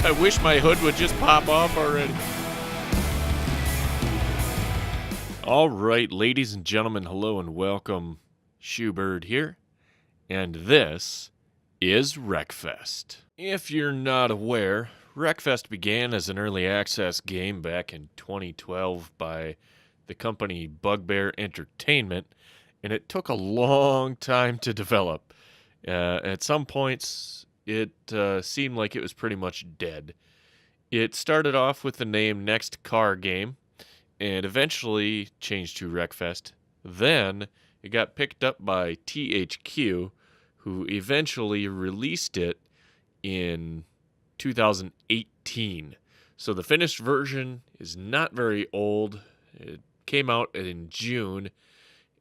I wish my hood would just pop off already. All right, ladies and gentlemen, hello and welcome. Shoebird here, and this is Wreckfest. If you're not aware, Wreckfest began as an early access game back in 2012 by the company Bugbear Entertainment, and it took a long time to develop. At some points, it seemed like it was pretty much dead. It started off with the name Next Car Game, and eventually changed to Wreckfest. Then it got picked up by THQ, who eventually released it in 2018. So the finished version is not very old. It came out in June,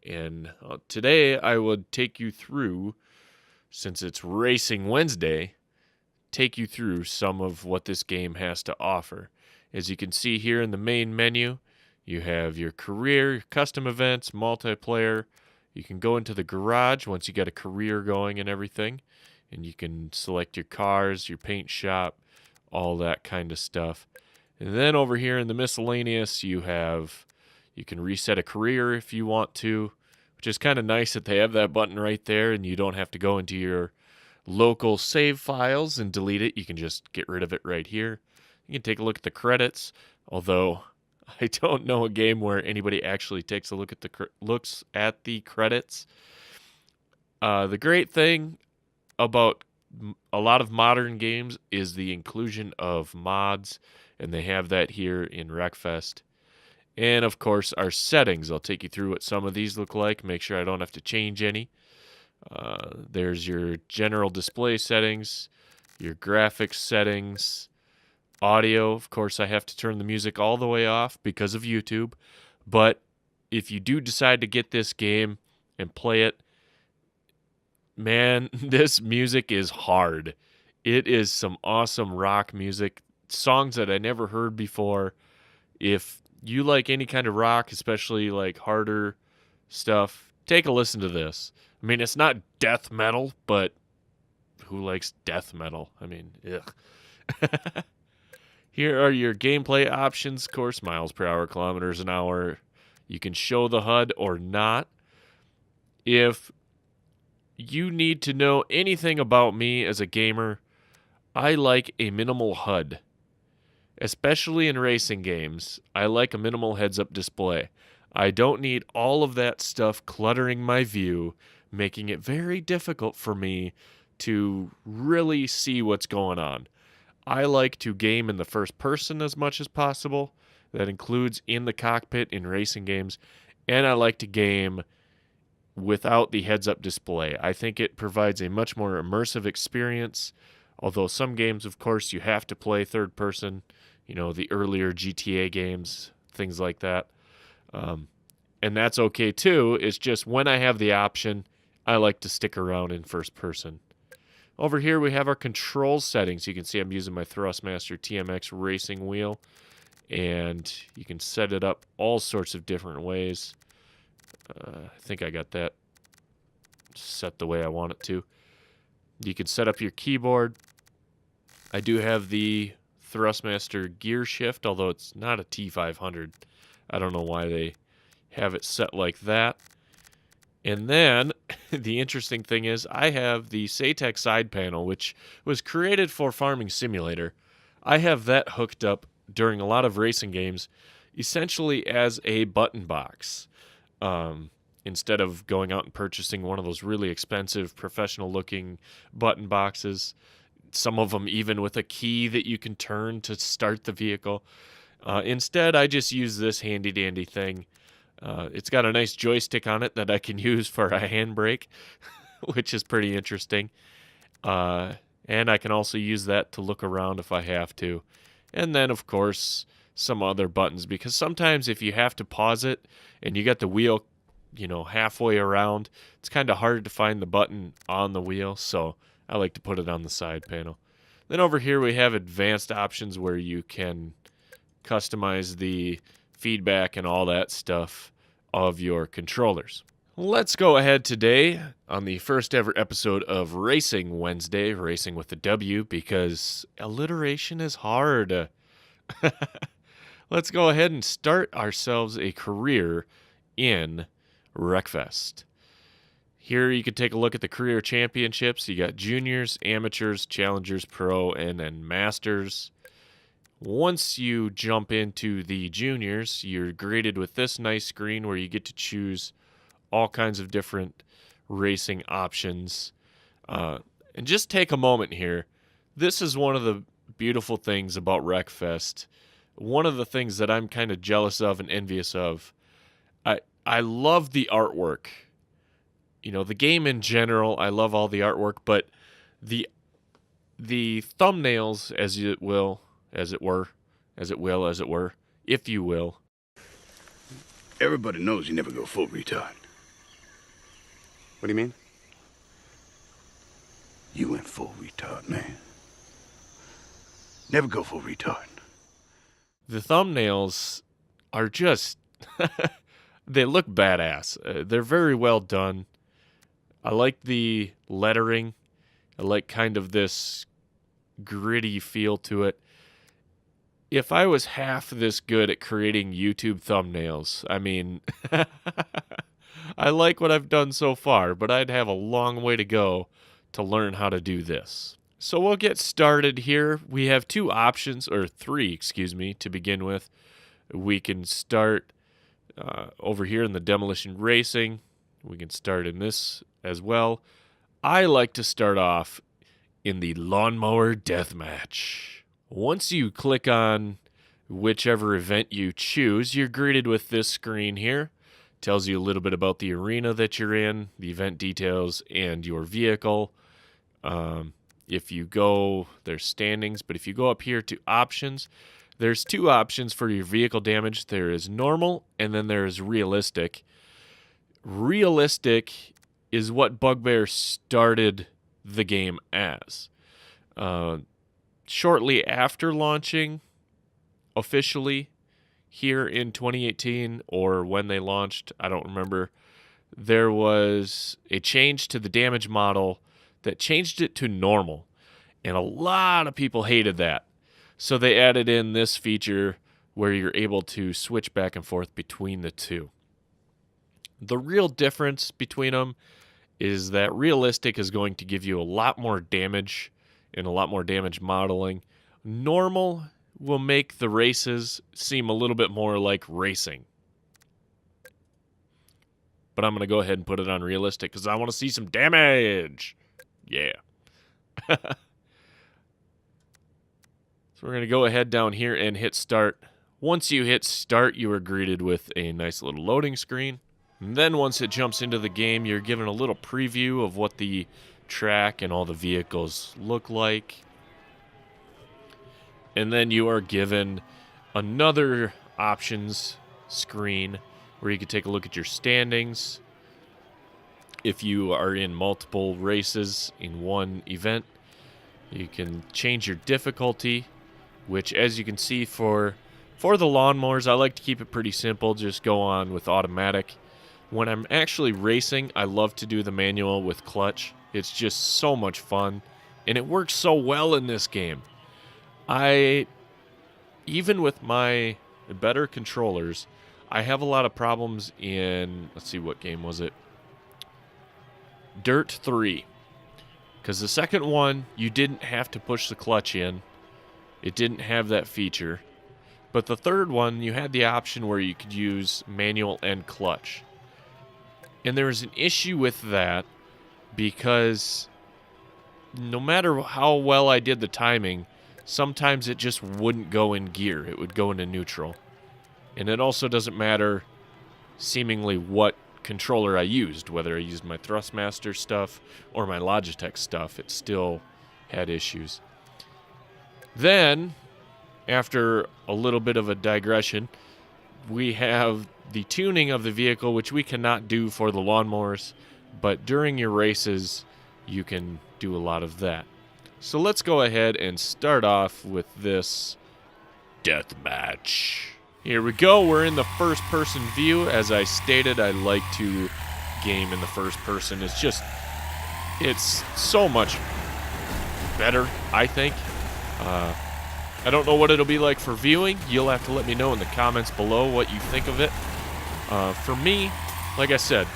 and today I would take you through, since it's Racing Wednesday, take you through some of what this game has to offer. As you can see here in the main menu, you have your career, your custom events, multiplayer. You can go into the garage once you get a career going and everything, and you can select your cars, your paint shop, all that kind of stuff. And then over here in the miscellaneous, you can reset a career if you want to, which is kind of nice that they have that button right there, and you don't have to go into your local save files and delete it. You can just get rid of it right here. You can take a look at the credits, although I don't know a game where anybody actually takes a look at looks at the credits. The great thing about a lot of modern games is the inclusion of mods, and they have that here in Wreckfest. And of course, our settings. I'll take you through what some of these look like, make sure I don't have to change any. There's your general display settings, your graphics settings, audio. Of course, I have to turn the music all the way off because of YouTube. But if you do decide to get this game and play it, man, this music is hard. It is some awesome rock music, songs that I never heard before. If you like any kind of rock, especially like harder stuff, take a listen to this. I mean, it's not death metal, but who likes death metal? I mean, ugh. Here are your gameplay options. Of course, miles per hour, kilometers an hour. You can show the HUD or not. If you need to know anything about me as a gamer, I like a minimal HUD. Especially in racing games, I like a minimal heads-up display. I don't need all of that stuff cluttering my view, making it very difficult for me to really see what's going on. I like to game in the first person as much as possible. That includes in the cockpit in racing games. And I like to game without the heads-up display. I think it provides a much more immersive experience. Although some games, of course, you have to play third person. You know, the earlier GTA games, things like that. And that's okay too. It's just when I have the option, I like to stick around in first person. Over here we have our control settings. You can see I'm using my Thrustmaster TMX racing wheel, and you can set it up all sorts of different ways. I think I got that set the way I want it to. You can set up your keyboard. I do have the Thrustmaster gear shift, although it's not a T500. I don't know why they have it set like that. And then the interesting thing is I have the SATA side panel, which was created for Farming Simulator. I have that hooked up during a lot of racing games, essentially as a button box. Instead of going out and purchasing one of those really expensive, professional-looking button boxes, some of them even with a key that you can turn to start the vehicle. Instead, I just use this handy-dandy thing. It's got a nice joystick on it that I can use for a handbrake, which is pretty interesting. And I can also use that to look around if I have to. And then, of course, some other buttons, because sometimes if you have to pause it and you got the wheel, halfway around, it's kind of hard to find the button on the wheel, so I like to put it on the side panel. Then over here we have advanced options where you can customize the feedback and all that stuff of your controllers. Let's go ahead today on the first ever episode of Racing Wednesday, racing with the W, because alliteration is hard. Let's go ahead and start ourselves a career in Wreckfest. Here you can take a look at the career championships. You got juniors, amateurs, challengers, pro, and then masters. Once you jump into the juniors, you're graded with this nice screen where you get to choose all kinds of different racing options. And just take a moment here. This is one of the beautiful things about Wreckfest. One of the things that I'm kind of jealous of and envious of. I love the artwork. You know, the game in general, I love all the artwork, but the thumbnails, if you will, Everybody knows you never go full retard. What do you mean? You went full retard, man. Never go full retard. the thumbnails are just, they look badass. They're very well done. I like the lettering. I like kind of this gritty feel to it. If I was half this good at creating YouTube thumbnails, I mean, I like what I've done so far, but I'd have a long way to go to learn how to do this. So we'll get started here. We have two options, or three, excuse me, to begin with. We can start over here in the demolition racing. We can start in this as well. I like to start off in the lawnmower deathmatch. Once you click on whichever event you choose, you're greeted with this screen here. Tells you a little bit about the arena that you're in, the event details, and your vehicle. If you go, there's standings, but if you go up here to options, there's two options for your vehicle damage. There is normal, and then there is realistic. Realistic is what Bugbear started the game as. Shortly after launching officially here in 2018, or when they launched, I don't remember, there was a change to the damage model that changed it to normal, and a lot of people hated that. So they added in this feature where you're able to switch back and forth between the two. The real difference between them is that realistic is going to give you a lot more damage and a lot more damage modeling. Normal will make the races seem a little bit more like racing. But I'm going to go ahead and put it on realistic because I want to see some damage. Yeah. So we're going to go ahead down here and hit start. Once you hit start, you are greeted with a nice little loading screen. And then once it jumps into the game, you're given a little preview of what the track and all the vehicles look like. And then you are given another options screen where you can take a look at your standings. If you are in multiple races in one event, you can change your difficulty, which, as you can see, for the lawnmowers, I like to keep it pretty simple. Just go on with automatic. When I'm actually racing, I love to do the manual with clutch. It's just so much fun, and it works so well in this game. Even with my better controllers, I have a lot of problems in, let's see, what game was it? Dirt 3. Because the second one, you didn't have to push the clutch in. It didn't have that feature. But the third one, you had the option where you could use manual and clutch. And there was an issue with that because no matter how well I did the timing, sometimes it just wouldn't go in gear. It would go into neutral. And it also doesn't matter seemingly what controller I used, whether I used my Thrustmaster stuff or my Logitech stuff, it still had issues. Then, after a little bit of a digression, we have the tuning of the vehicle, which we cannot do for the lawnmowers, but during your races, you can do a lot of that. So let's go ahead and start off with this deathmatch. Here we go. We're in the first-person view. As I stated, I like to game in the first person is just, it's so much better, I think. I don't know what it'll be like for viewing. You'll have to let me know in the comments below what you think of it. For me, like I said,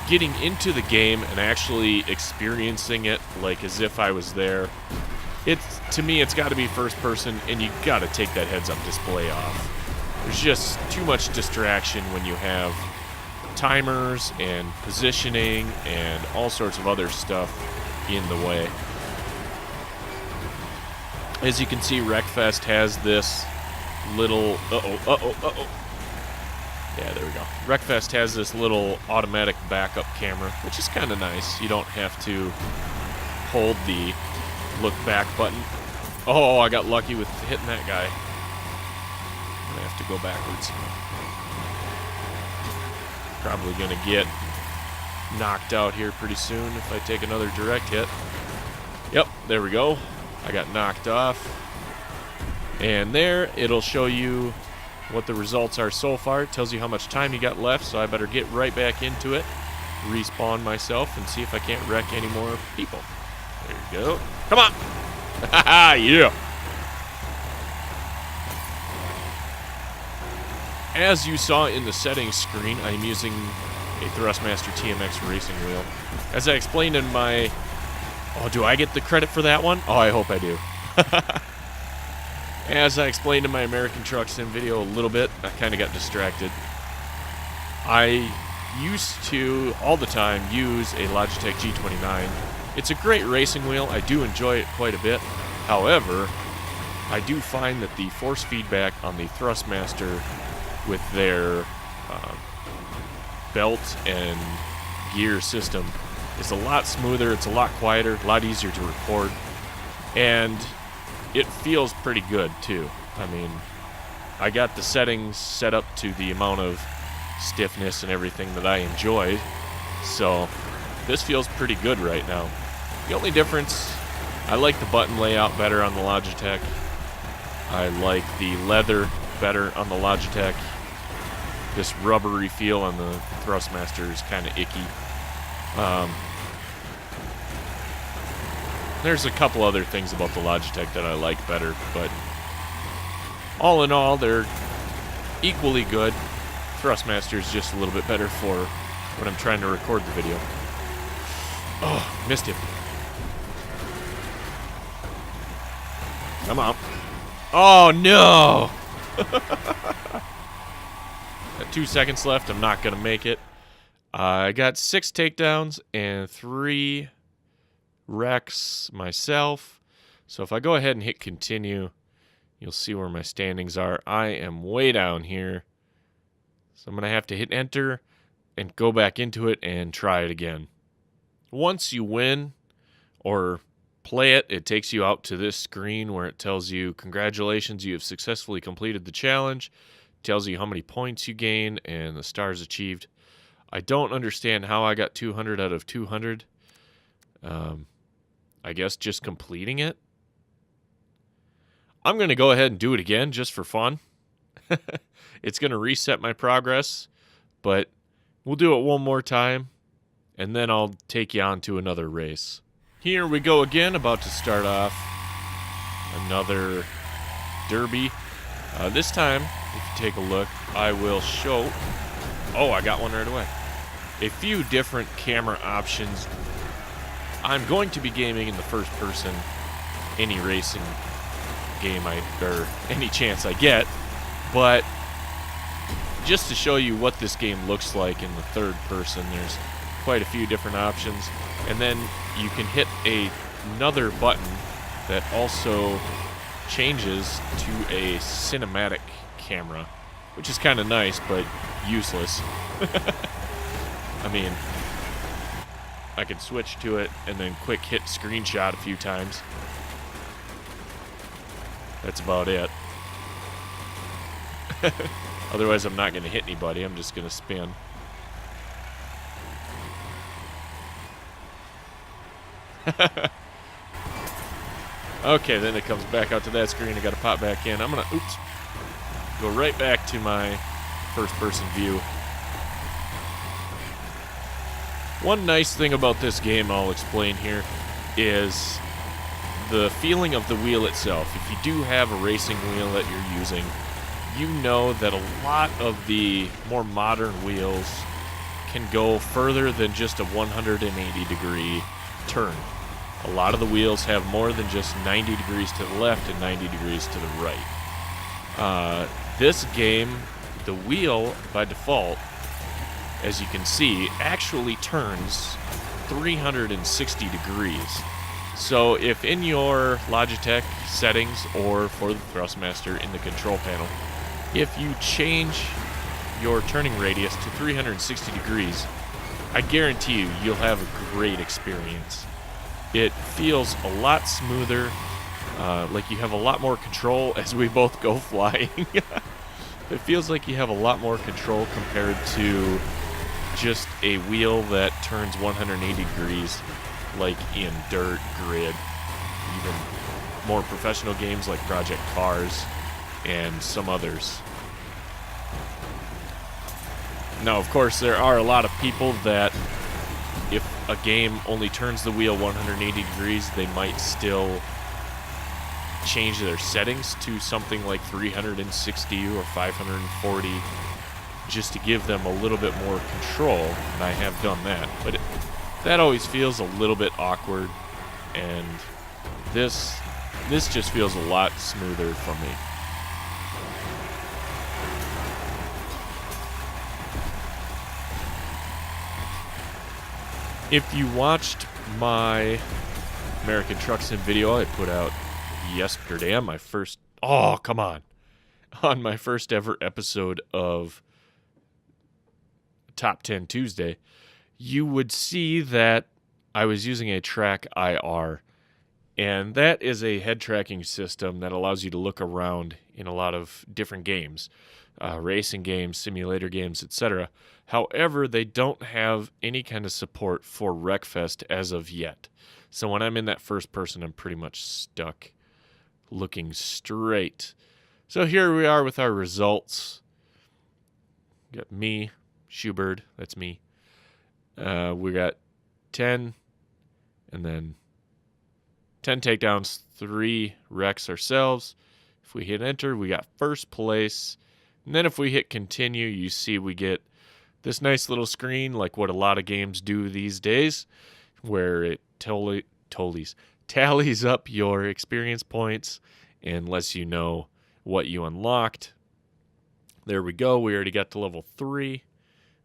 getting into the game and actually experiencing it like as if I was there, to me it's got to be first person, and you got to take that heads-up display off. There's just too much distraction when you have timers and positioning and all sorts of other stuff in the way. As you can see, Wreckfest has this little... Yeah, there we go. Wreckfest has this little automatic backup camera, which is kind of nice. You don't have to hold the look back button. Oh, I got lucky with hitting that guy. I'm gonna have to go backwards. Probably gonna get knocked out here pretty soon if I take another direct hit. Yep, there we go. I got knocked off. And there, it'll show you what the results are so far. It tells you how much time you got left, so I better get right back into it, respawn myself, and see if I can't wreck any more people. There you go. Come on! Haha, yeah! As you saw in the settings screen, I'm using a Thrustmaster TMX racing wheel. As I explained in my... Oh, do I get the credit for that one? Oh, I hope I do. As I explained in my American Truck Sim video a little bit, I kind of got distracted. I used to, all the time, use a Logitech G29. It's a great racing wheel. I do enjoy it quite a bit. However, I do find that the force feedback on the Thrustmaster with their belt and gear system is a lot smoother, it's a lot quieter, a lot easier to record, and it feels pretty good too. I mean, I got the settings set up to the amount of stiffness and everything that I enjoy, so this feels pretty good right now. The only difference, I like the button layout better on the Logitech. I like the leather better on the Logitech. This rubbery feel on the Thrustmaster is kind of icky. There's a couple other things about the Logitech that I like better, but all in all, they're equally good. Thrustmaster is just a little bit better for when I'm trying to record the video. Oh, missed him. Come on. Oh, no! Got 2 seconds left. I'm not going to make it. I got 6 takedowns and 3 wrecks myself. So if I go ahead and hit continue, you'll see where my standings are. I am way down here. So I'm going to have to hit enter and go back into it and try it again. Once you win or play it, it takes you out to this screen where it tells you, congratulations, you have successfully completed the challenge. It tells you how many points you gain and the stars achieved. I don't understand how I got 200 out of 200. I guess just completing it. I'm going to go ahead and do it again just for fun. It's going to reset my progress, but we'll do it one more time, and then I'll take you on to another race. Here we go again, about to start off another derby. This time, if you take a look, I will show... Oh, I got one right away. A few different camera options. I'm going to be gaming in the first person any racing game or any chance I get, but just to show you what this game looks like in the third person, there's quite a few different options, and then you can hit another button that also changes to a cinematic camera, which is kind of nice but useless. I mean, I can switch to it and then quick hit screenshot a few times. That's about it. Otherwise, I'm not going to hit anybody. I'm just going to spin. Okay, then it comes back out to that screen. I got to pop back in. I'm going to, go right back to my first-person view. One nice thing about this game I'll explain here is the feeling of the wheel itself. If you do have a racing wheel that you're using, you know that a lot of the more modern wheels can go further than just a 180-degree turn. A lot of the wheels have more than just 90 degrees to the left and 90 degrees to the right. This game, the wheel, by default, as you can see, actually turns 360 degrees. So if in your Logitech settings or for the Thrustmaster in the control panel, if you change your turning radius to 360 degrees, I guarantee you, you'll have a great experience. It feels a lot smoother, like you have a lot more control as we both go flying. It feels like you have a lot more control compared to just a wheel that turns 180 degrees, like in Dirt, Grid, even more professional games like Project Cars, and some others. Now, of course, there are a lot of people that, if a game only turns the wheel 180 degrees, they might still change their settings to something like 360 or 540 just to give them a little bit more control, and I have done that. But that always feels a little bit awkward, and this just feels a lot smoother for me. If you watched my American Truck Sim video I put out yesterday on my first... Oh, come on. On my first ever episode of Top 10 Tuesday, you would see that I was using a Track IR. And that is a head tracking system that allows you to look around in a lot of different games. Racing games, simulator games, etc. However, they don't have any kind of support for Wreckfest as of yet. So when I'm in that first person, I'm pretty much stuck looking straight. So here we are with our results. Got me, Shoebird, that's me. We got 10, and then 10 takedowns, 3 wrecks ourselves. If we hit enter, we got first place. And then if we hit continue, you see we get this nice little screen like what a lot of games do these days, where it tallies up your experience points and lets you know what you unlocked. There we go. We already got to level 3.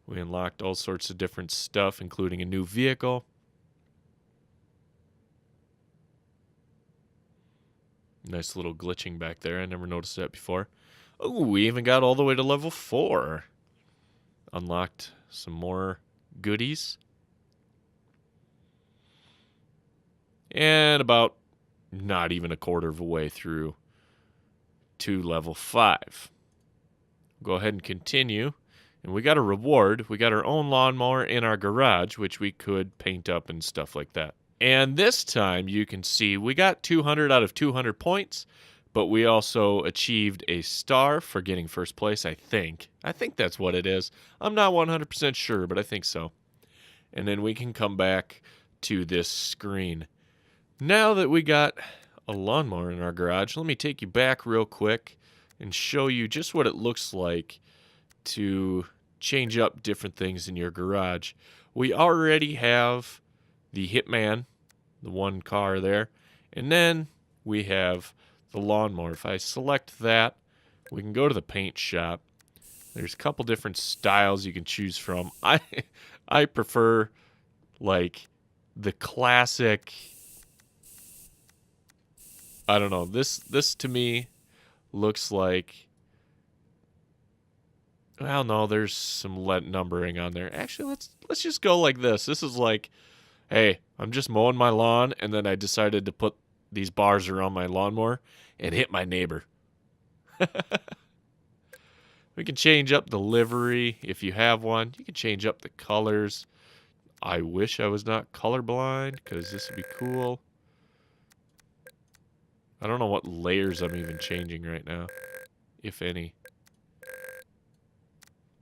We unlocked all sorts of different stuff, including a new vehicle. Nice little glitching back there. I never noticed that before. Oh, we even got all the way to level 4. Unlocked some more goodies. And about not even a quarter of a way through to level 5. Go ahead and continue. And we got a reward. We got our own lawnmower in our garage, which we could paint up and stuff like that. And this time you can see we got 200 out of 200 points, but we also achieved a star for getting first place, I think. I think that's what it is. I'm not 100% sure, but I think so. And then we can come back to this screen. Now that we got a lawnmower in our garage, let me take you back real quick and show you just what it looks like to change up different things in your garage. We already have the Hitman, the one car there, and then we have the lawnmower. If I select that, we can go to the paint shop. There's a couple different styles you can choose from. I prefer like the classic. I don't know. This to me looks like, well, no, there's some numbering on there. Actually, let's just go like this. This is like, hey, I'm just mowing my lawn, and then I decided to put these bars around my lawnmower and hit my neighbor. We can change up the livery if you have one. You can change up the colors. I wish I was not colorblind, because this would be cool. I don't know what layers I'm even changing right now, if any.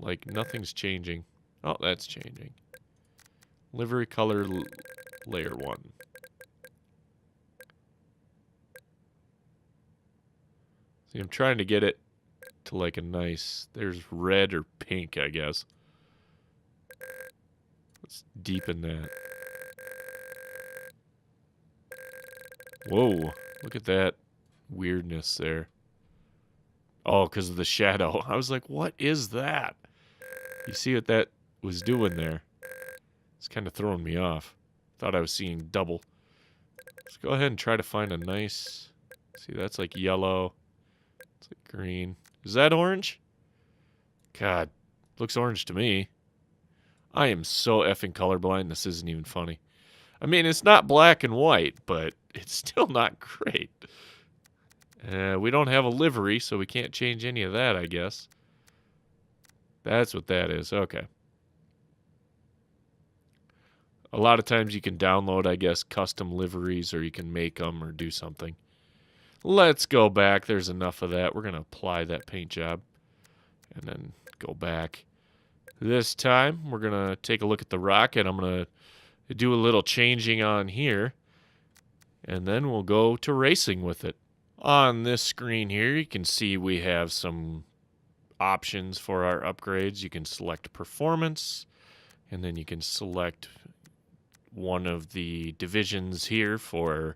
Like, nothing's changing. Oh, that's changing. Livery color layer 1. See, I'm trying to get it to like a nice, there's red or pink, I guess. Let's deepen that. Whoa, look at that weirdness there. Oh, because of the shadow. I was like, what is that? You see what that was doing there? It's kind of throwing me off. Thought I was seeing double. Let's go ahead and try to find a nice... See, that's like yellow. It's like green. Is that orange? God, looks orange to me. I am so effing colorblind, this isn't even funny. I mean, it's not black and white, but it's still not great. We don't have a livery, so we can't change any of that, I guess. That's what that is. Okay. A lot of times you can download, I guess, custom liveries, or you can make them or do something. Let's go back. There's enough of that. We're going to apply that paint job and then go back. This time, we're going to take a look at the rocket. I'm going to do a little changing on here, and then we'll go to racing with it. On this screen here, you can see we have some options for our upgrades. You can select performance, and then you can select one of the divisions here for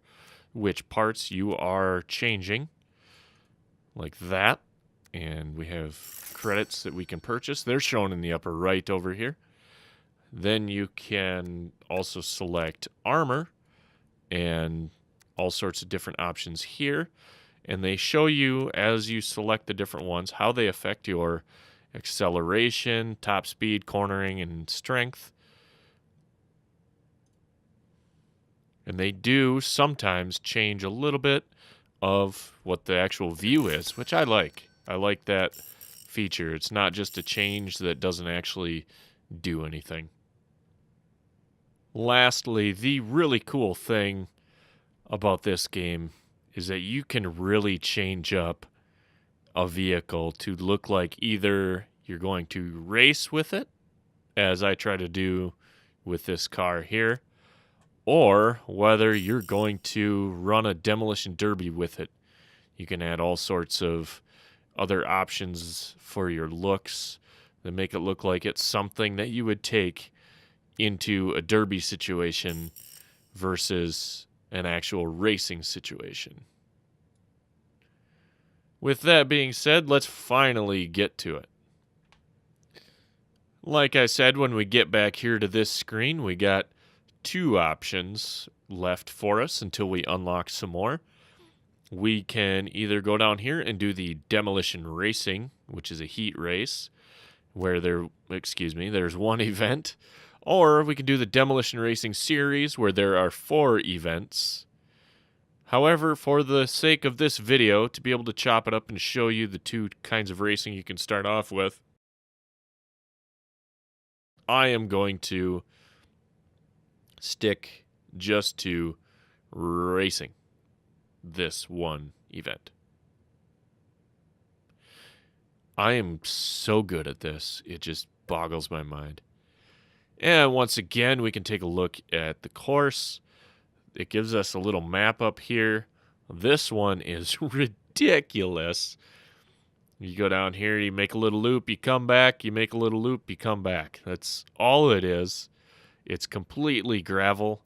which parts you are changing, like that. And we have credits that we can purchase. They're shown in the upper right over here. Then you can also select armor and all sorts of different options here. And they show you, as you select the different ones, how they affect your acceleration, top speed, cornering, and strength. And they do sometimes change a little bit of what the actual view is, which I like. I like that feature. It's not just a change that doesn't actually do anything. Lastly, the really cool thing about this game is that you can really change up a vehicle to look like either you're going to race with it, as I try to do with this car here, or whether you're going to run a demolition derby with it. You can add all sorts of other options for your looks that make it look like it's something that you would take into a derby situation versus an actual racing situation. With that being said, let's finally get to it. Like I said, when we get back here to this screen, we got two options left for us until we unlock some more. We can either go down here and do the demolition racing, which is a heat race, where there's one event, or we can do the demolition racing series, where there are 4 events. However, for the sake of this video, to be able to chop it up and show you the 2 kinds of racing you can start off with, I am going to stick just to racing this one event. I am so good at this, it just boggles my mind. And once again, we can take a look at the course. It gives us a little map up here. This one is ridiculous. You go down here, you make a little loop, you come back, you make a little loop, you come back. That's all it is. It's completely gravel.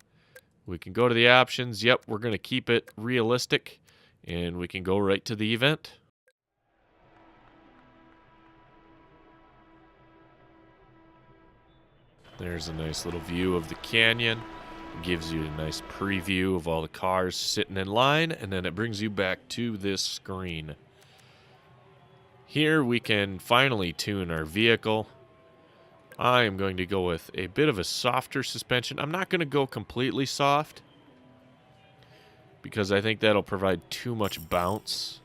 We can go to the options. Yep, we're going to keep it realistic, and we can go right to the event. There's a nice little view of the canyon. It gives you a nice preview of all the cars sitting in line, and then it brings you back to this screen. Here we can finally tune our vehicle. I am going to go with a bit of a softer suspension. I'm not going to go completely soft because I think that'll provide too much bounce.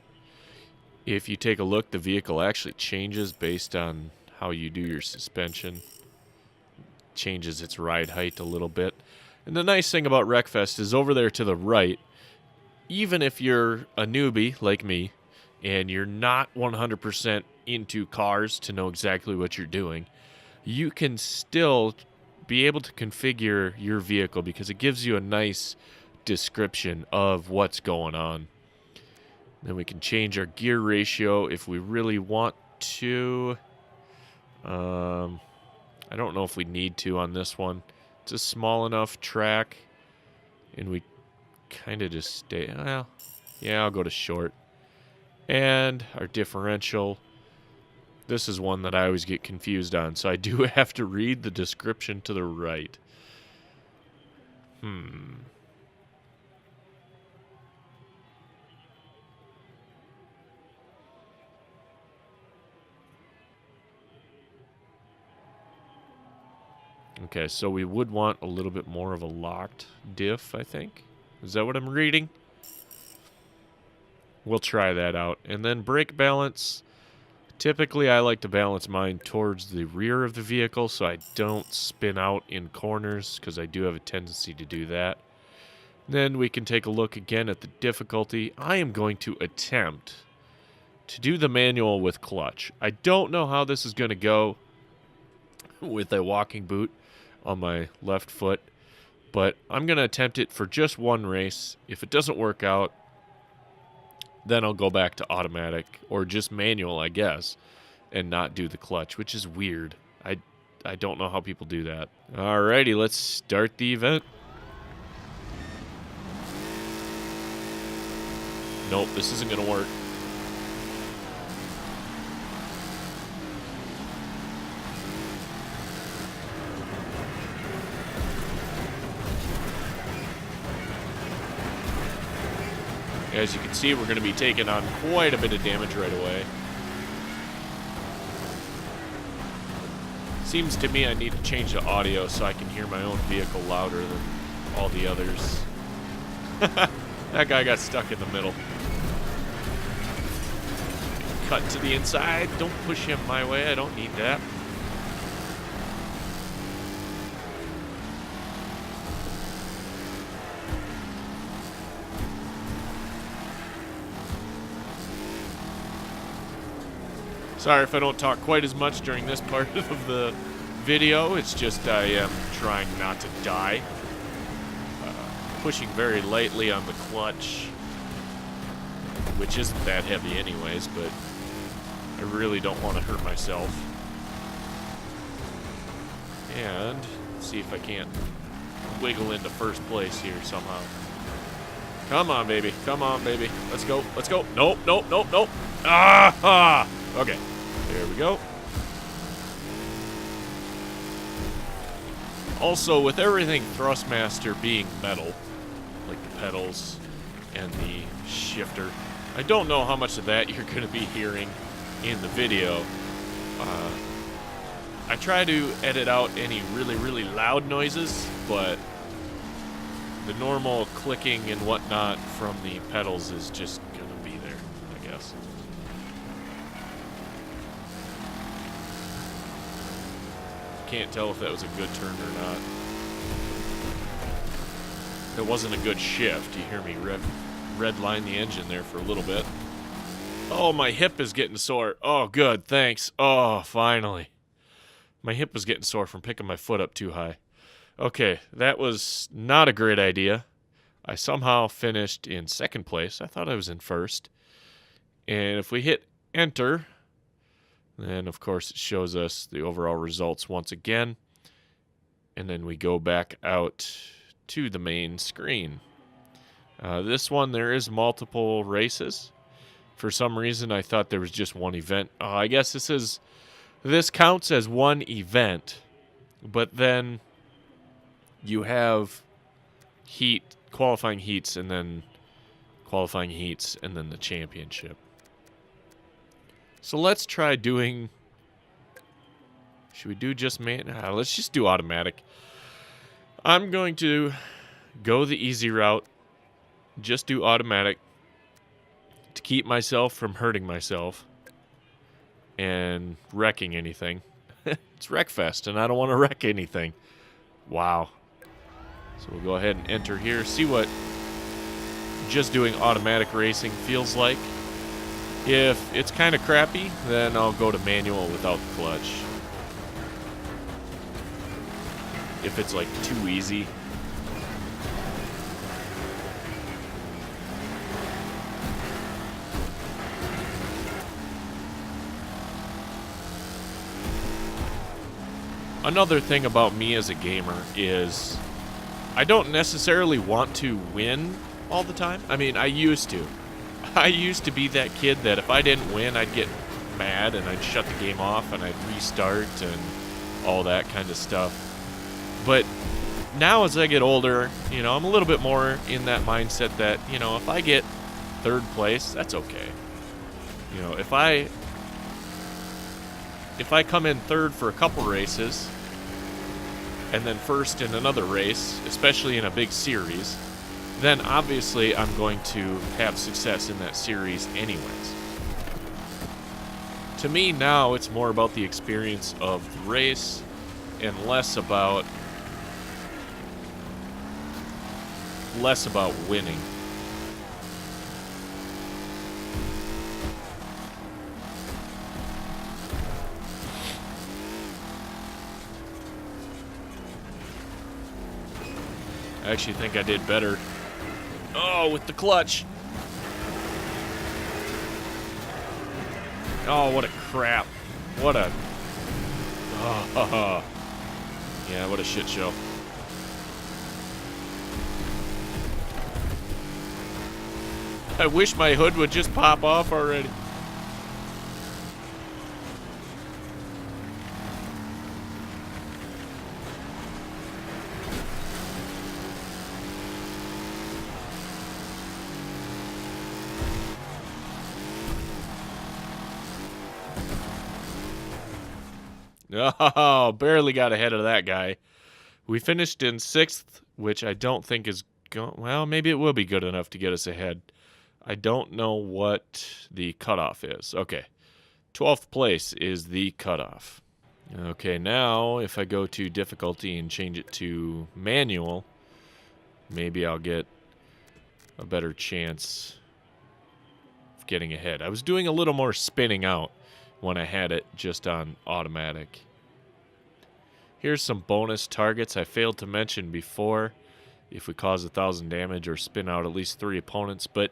If you take a look, the vehicle actually changes based on how you do your suspension. Changes its ride height a little bit. And the nice thing about Wreckfest is over there to the right, even if you're a newbie like me and you're not 100% into cars to know exactly what you're doing, you can still be able to configure your vehicle because it gives you a nice description of what's going on. Then we can change our gear ratio if we really want to. I don't know if we need to on this one. It's a small enough track, and we kind of just stay. Well, yeah, I'll go to short. And our differential. This is one that I always get confused on, so I do have to read the description to the right. Okay, so we would want a little bit more of a locked diff, I think. Is that what I'm reading? We'll try that out. And then brake balance. Typically, I like to balance mine towards the rear of the vehicle so I don't spin out in corners, because I do have a tendency to do that. Then we can take a look again at the difficulty. I am going to attempt to do the manual with clutch. I don't know how this is going to go with a walking boot on my left foot, but I'm going to attempt it for just one race. If it doesn't work out, then I'll go back to automatic or just manual, I guess, and not do the clutch, which is weird. I don't know how people do that. Alrighty, let's start the event. Nope, this isn't going to work. As you can see, we're going to be taking on quite a bit of damage right away. Seems to me I need to change the audio so I can hear my own vehicle louder than all the others. That guy got stuck in the middle. Cut to the inside. Don't push him my way. I don't need that. Sorry if I don't talk quite as much during this part of the video. It's just I am trying not to die. Pushing very lightly on the clutch, which isn't that heavy anyways, but I really don't want to hurt myself. And see if I can't wiggle into first place here somehow. Come on, baby. Come on, baby. Let's go. Let's go. Nope, nope, nope, nope. Ah! Okay. There we go. Also, with everything Thrustmaster being metal, like the pedals and the shifter, I don't know how much of that you're going to be hearing in the video. I try to edit out any really, really loud noises, but the normal clicking and whatnot from the pedals is just going to be there, I guess. Can't tell if that was a good turn or not. It wasn't a good shift. You hear me red line the engine there for a little bit. Oh, my hip is getting sore. Oh, good. Thanks. Oh, finally. My hip was getting sore from picking my foot up too high. Okay, that was not a great idea. I somehow finished in second place. I thought I was in first. And if we hit enter, then, of course, it shows us the overall results once again. And then we go back out to the main screen. This one, there is multiple races. For some reason, I thought there was just one event. I guess this counts as one event. But then you have qualifying heats, and then qualifying heats, and then the championship. So let's try doing... Should we do just let's just do automatic. I'm going to go the easy route. Just do automatic to keep myself from hurting myself and wrecking anything. It's Wreckfest, and I don't want to wreck anything. Wow. So we'll go ahead and enter here. See what just doing automatic racing feels like. If it's kind of crappy, then I'll go to manual without the clutch. if it's like too easy. Another thing about me as a gamer is I don't necessarily want to win all the time. I mean, I used to. I used to be that kid that if I didn't win, I'd get mad and I'd shut the game off and I'd restart and all that kind of stuff. But now as I get older, you know, I'm a little bit more in that mindset that, you know, if I get third place, that's okay. You know, if I come in third for a couple races and then first in another race, especially in a big series, then obviously I'm going to have success in that series anyways. To me now, it's more about the experience of the race and less about winning. I actually think I did better. Oh, with the clutch. Oh, what a crap. What a... Oh, yeah, what a shit show. I wish my hood would just pop off already. Oh, barely got ahead of that guy. We finished in 6th, which I don't think is... well, maybe it will be good enough to get us ahead. I don't know what the cutoff is. Okay. 12th place is the cutoff. Okay, now if I go to difficulty and change it to manual, maybe I'll get a better chance of getting ahead. I was doing a little more spinning out when I had it just on automatic. Here's some bonus targets I failed to mention before. If we cause 1,000 damage or spin out at least 3 opponents, but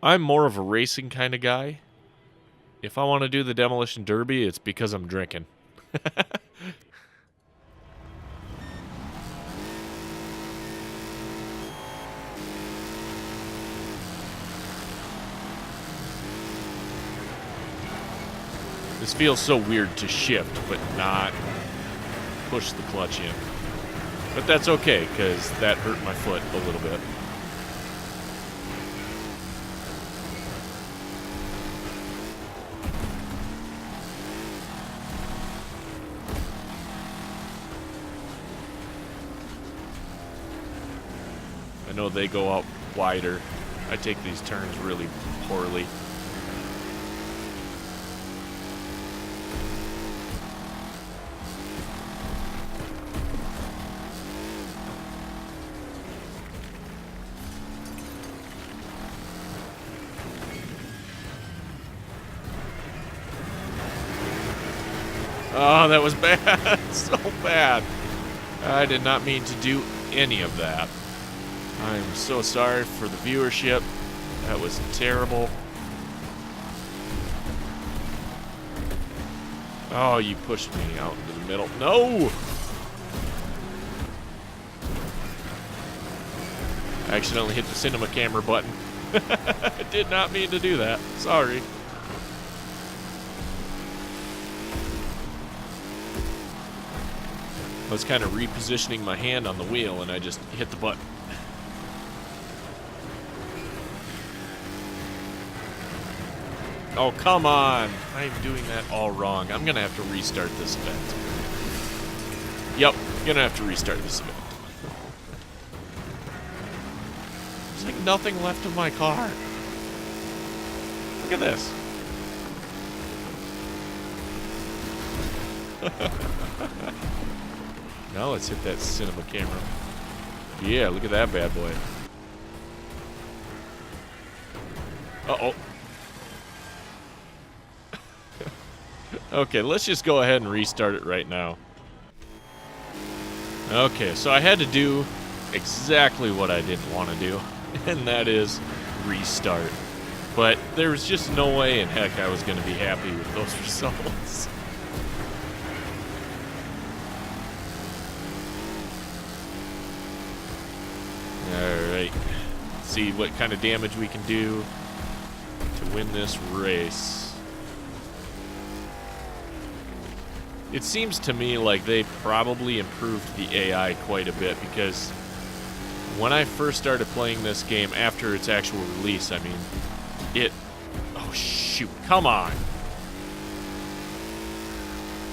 I'm more of a racing kind of guy. If I want to do the demolition derby, it's because I'm drinking. This feels so weird to shift, but not push the clutch in. But that's okay, because that hurt my foot a little bit. I know they go out wider. I take these turns really poorly. Oh, that was bad. So bad. I did not mean to do any of that. I'm so sorry for the viewership. That was terrible. Oh, you pushed me out into the middle. No! I accidentally hit the cinema camera button. I did not mean to do that. Sorry. I was kind of repositioning my hand on the wheel and I just hit the button. Oh, come on. I'm doing that all wrong. I'm going to have to restart this event. Yep, going to have to restart this event. There's like nothing left of my car. Look at this. Now let's hit that cinema camera. Yeah, look at that bad boy. Uh-oh. Okay, let's just go ahead and restart it right now. Okay, so I had to do exactly what I didn't want to do, and that is restart. But there was just no way in heck I was going to be happy with those results. Alright, see what kind of damage we can do to win this race. It seems to me like they probably improved the AI quite a bit, because when I first started playing this game after its actual release, I mean, oh shoot, come on.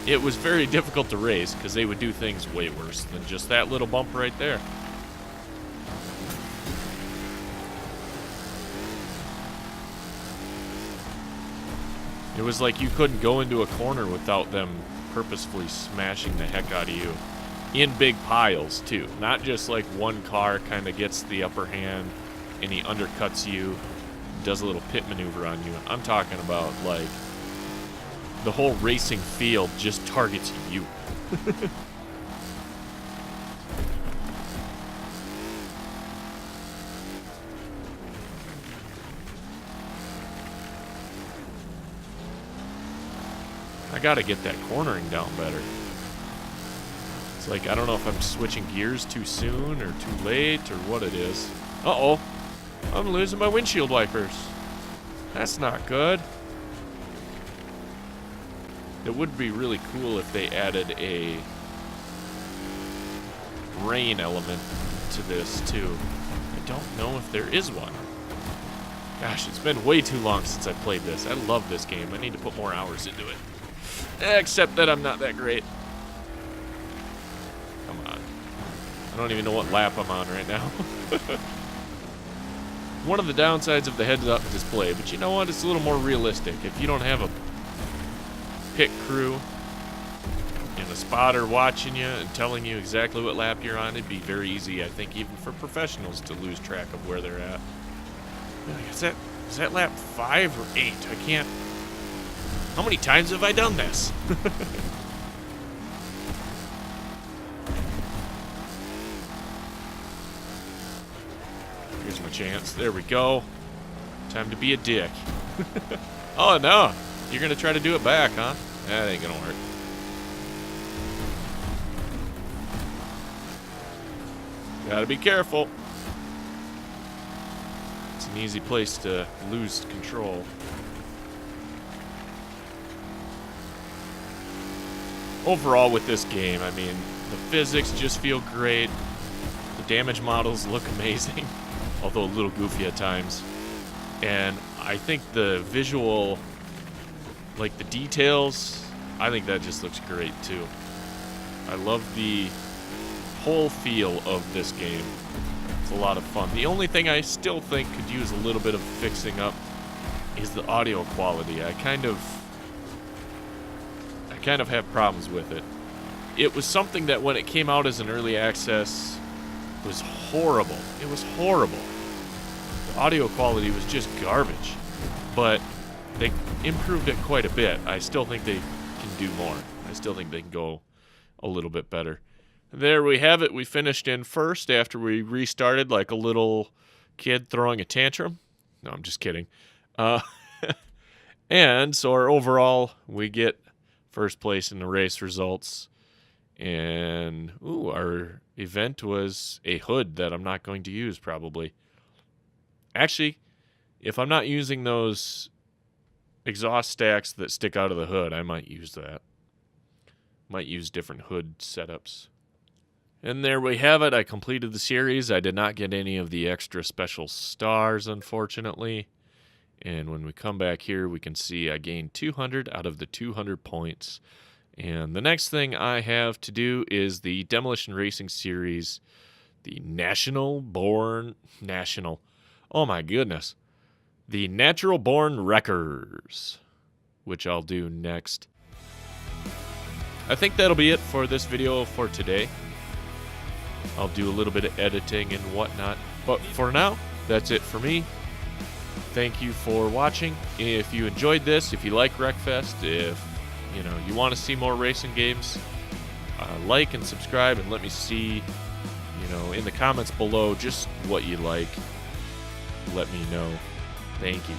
It was very difficult to race because they would do things way worse than just that little bump right there. It was like you couldn't go into a corner without them purposefully smashing the heck out of you. In big piles, too. Not just like one car kind of gets the upper hand and he undercuts you, does a little pit maneuver on you. I'm talking about, like, the whole racing field just targets you. I gotta get that cornering down better. It's like, I don't know if I'm switching gears too soon or too late or what it is. Uh-oh. I'm losing my windshield wipers. That's not good. It would be really cool if they added a rain element to this, too. I don't know if there is one. Gosh, it's been way too long since I played this. I love this game. I need to put more hours into it. Except that I'm not that great. Come on. I don't even know what lap I'm on right now. One of the downsides of the heads-up display, but you know what? It's a little more realistic. If you don't have a pit crew and a spotter watching you and telling you exactly what lap you're on, it'd be very easy, I think, even for professionals to lose track of where they're at. Is that lap 5 or 8? I can't... How many times have I done this? Here's my chance. There we go. Time to be a dick. Oh, no. You're going to try to do it back, huh? That ain't going to work. Gotta be careful. It's an easy place to lose control. Overall with this game, I mean, the physics just feel great. The damage models look amazing, although a little goofy at times. And I think the visual, like the details, I think that just looks great too. I love the whole feel of this game. It's a lot of fun. The only thing I still think could use a little bit of fixing up is the audio quality. I kind of have problems with it. It was something that when it came out as an early access was horrible. It was horrible. The audio quality was just garbage. But they improved it quite a bit. I still think they can do more. I still think they can go a little bit better. There we have it. We finished in first after we restarted like a little kid throwing a tantrum. No, I'm just kidding. And so our overall, we get first place in the race results. And, our event was a hood that I'm not going to use probably. Actually, if I'm not using those exhaust stacks that stick out of the hood, I might use that. Might use different hood setups. And there we have it. I completed the series. I did not get any of the extra special stars, unfortunately. And when we come back here, we can see I gained 200 out of the 200 points. And the next thing I have to do is the Demolition Racing Series, the Natural Born Wreckers, which I'll do next. I think that'll be it for this video for today. I'll do a little bit of editing and whatnot. But for now, that's it for me. Thank you for watching. If you enjoyed this, if you like Wreckfest, if you want to see more racing games, like and subscribe, and let me see, in the comments below just what you like. Let me know. Thank you.